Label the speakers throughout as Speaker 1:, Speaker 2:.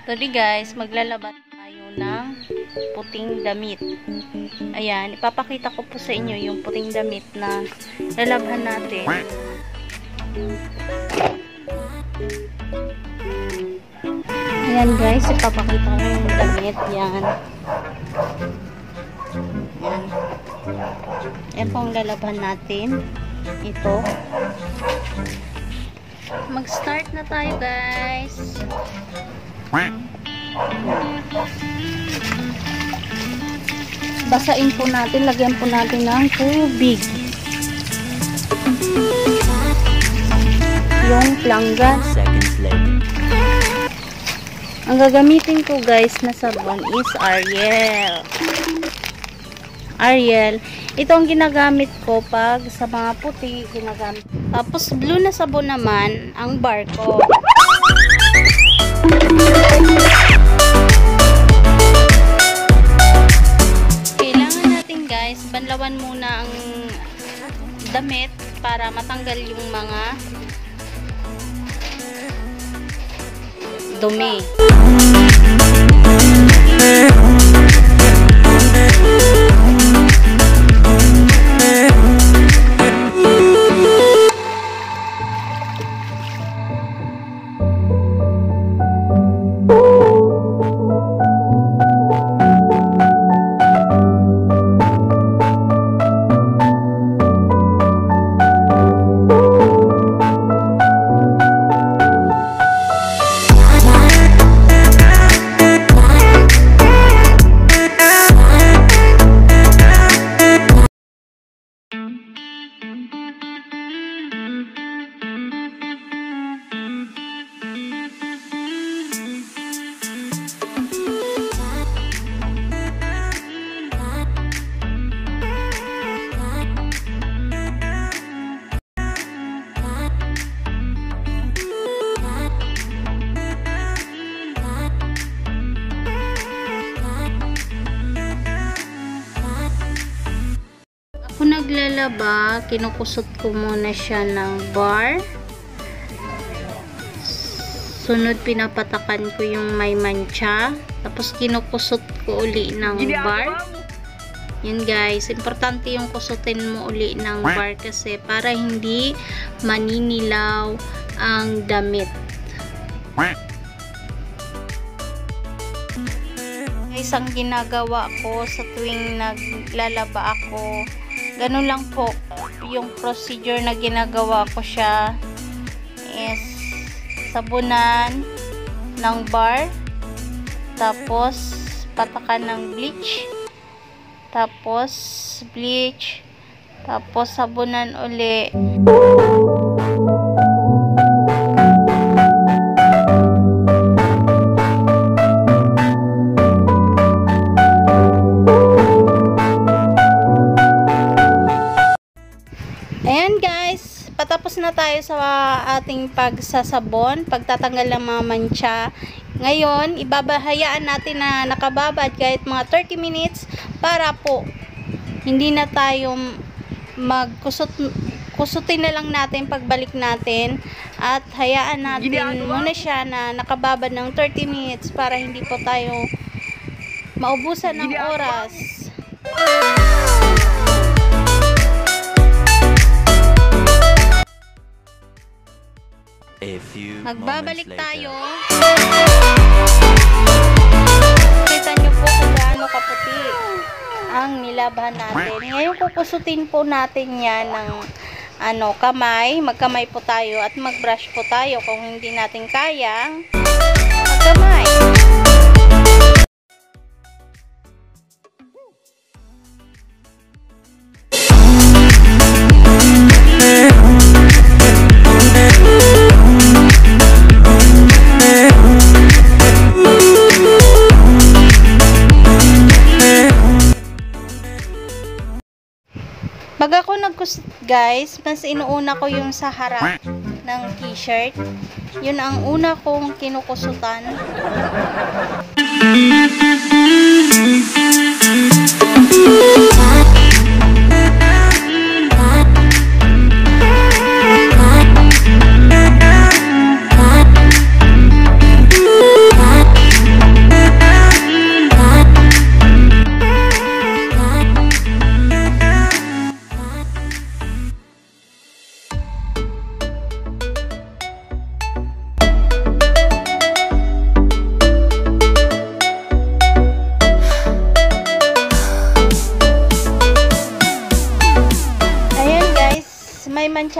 Speaker 1: Today guys, maglalaba tayo ng puting damit. Ayan, ipapakita ko po sa inyo yung puting damit na lalabhan natin. Ayan guys, ipapakita ko yung damit. Yan. Ayan. Ayan po ang lalabhan natin. Ito. Mag-start na tayo guys. Basain po natin, lagyan po natin ng tubig yung langgan. Ang gagamitin ko guys na sabon is Ariel. Ito ang ginagamit ko pag sa mga puti ginagamit. Tapos blue na sabon naman ang Barco. Kailangan natin guys banlawan muna ang damit para matanggal yung mga dumi. Kung naglalaba, kinukusot ko muna siya ng bar. Sunod, pinapatakan ko yung may mancha. Tapos, kinukusot ko uli ng bar. Yun guys, importante yung kusutin mo uli ng bar kasi para hindi maninilaw ang damit. Guys, ang ginagawa ko sa tuwing naglalaba ako, ganun lang po yung procedure na ginagawa ko siya is sabunan ng bar, tapos patakan ng bleach, tapos bleach, tapos sabunan uli. Ayan guys, patapos na tayo sa ating pagsasabon, pagtatanggal ng mga mancha. Ngayon, ibabahayaan natin na nakababad kahit mga 30 minutes para po hindi na tayo kusutin na lang natin pagbalik natin at hayaan natin muna siya na nakababad ng 30 minutes para hindi po tayo maubusan ng oras. Magbabalik tayo. Kita nyo po kung gaano kaputi ang nilabhan natin. Ngayon kukusutin po natin yan ng kamay. Magkamay po tayo at magbrush po tayo kung hindi natin kayang magkamay. Pag ako nagkusot guys, mas inuuna ko yung sa harap ng t-shirt. Yun ang una kong kinukusutan.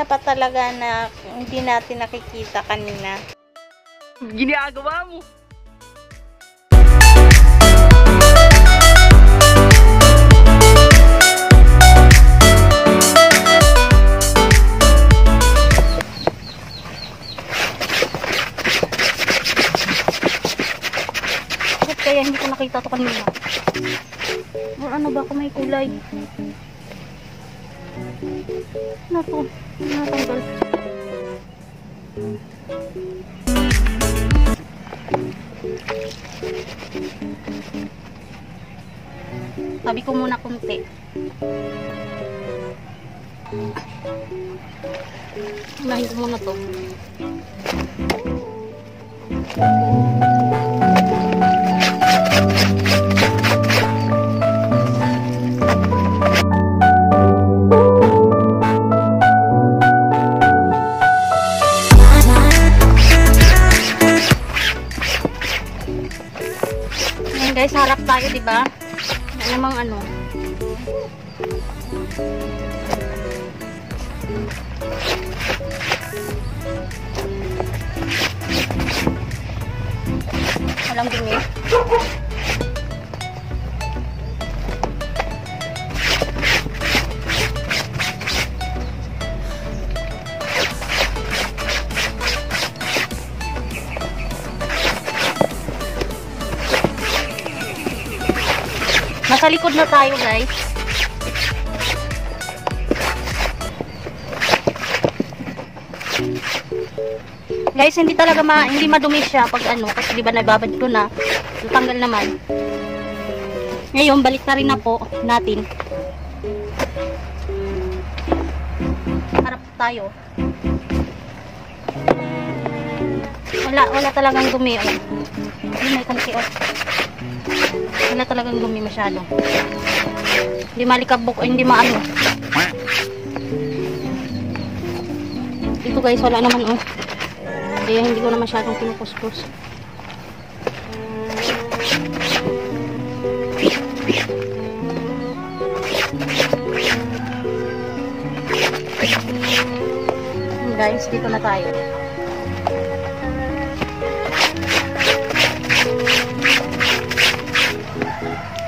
Speaker 1: pa talaga na hindi natin nakikita kanina.
Speaker 2: Ginagawa mo.
Speaker 1: Bakit kaya hindi ko nakita ito kanina? Or ano ba kung may kulay? Ano to? Natanggal. Tabi ko muna kunti. Unahin ko muna to. Guys, harap tayo, di ba? Wala namang ano. Walang dumi. Nasa likod na tayo, guys. Guys, hindi talaga hindi madumi siya pag ano, kasi di ba nababad ko na, natanggal naman. Ngayon, balik na rin na po natin. Harap tayo. Wala talagang dumi. Oh. Hindi may konti. Oh. Wala talagang gumi masyado. Hindi malikabok, hindi maano. Ito guys, wala naman oh. Hindi ko na masyadong pinukuskus. Guys, dito na tayo.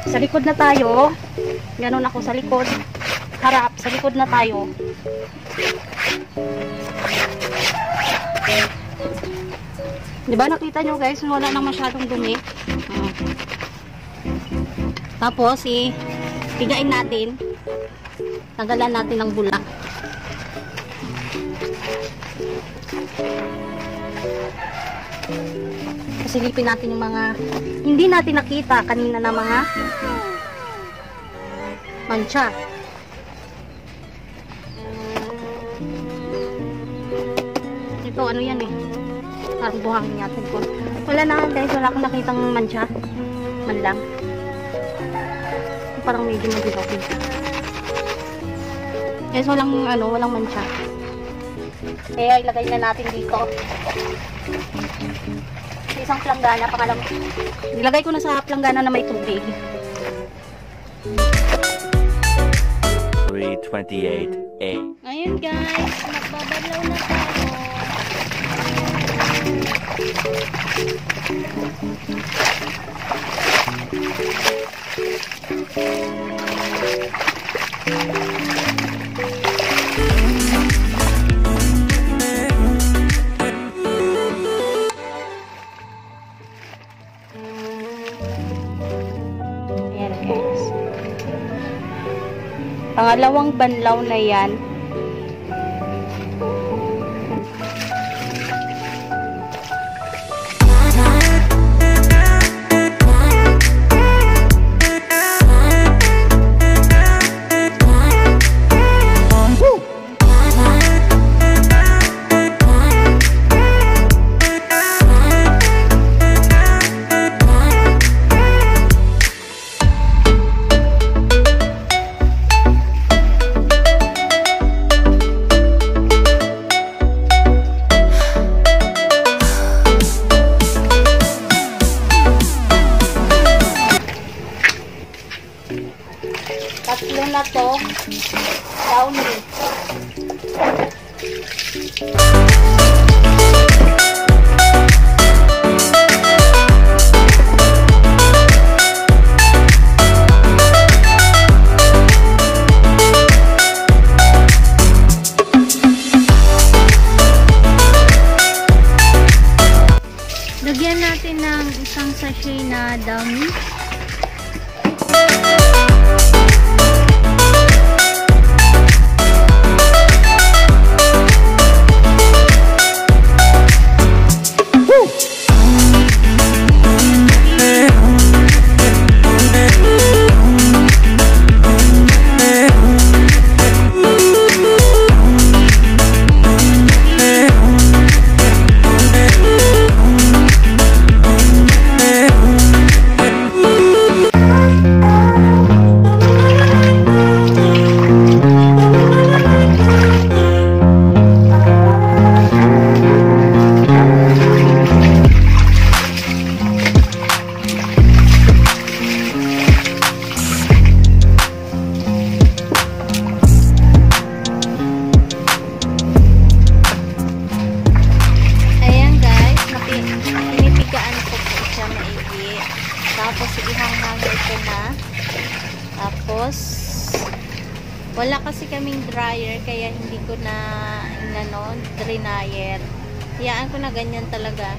Speaker 1: Sa likod na tayo. Ganon ako sa likod. Harap, sa likod na tayo. Diba nakita nyo guys, wala nang masyadong dumi. Tapos, higain natin. Tanggalan natin ng bula. Silipin natin yung mga hindi natin nakita kanina na mga mancha. Ito ano yan eh, parang buhangin natin ko. Wala na guys, wala akong nakitang mancha man lang. Parang medyo magilaw guys, walang mancha. Kaya ilagay na natin dito isang planggana, pangalang nilagay ko na sa planggana na may tubig.
Speaker 2: 3:28 AM.
Speaker 1: Ayun guys, magbabalaw na pangalawang banlaw na yan. Tatlo na to. Downy. isang sachet na dami. Tapos ihanghangay ko na. Tapos wala kasi kaming dryer kaya hindi ko na dryer. Hayaan ko na ganyan talaga.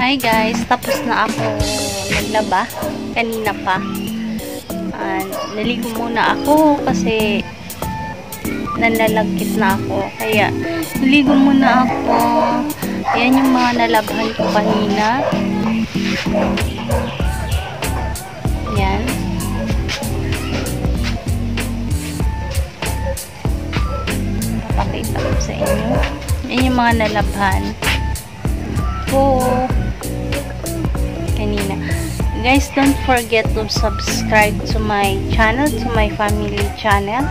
Speaker 1: Hi guys, tapos na ako naglaba kanina pa. Naligo muna ako kasi nalalagkit na ako. Kaya naligo muna ako. Ayan yung mga nalabhan ko kanina. Yan. Papakita ko sa inyo. Ayan yung mga nalabhan ko kanina. Guys, don't forget to subscribe to my channel, to my family channel.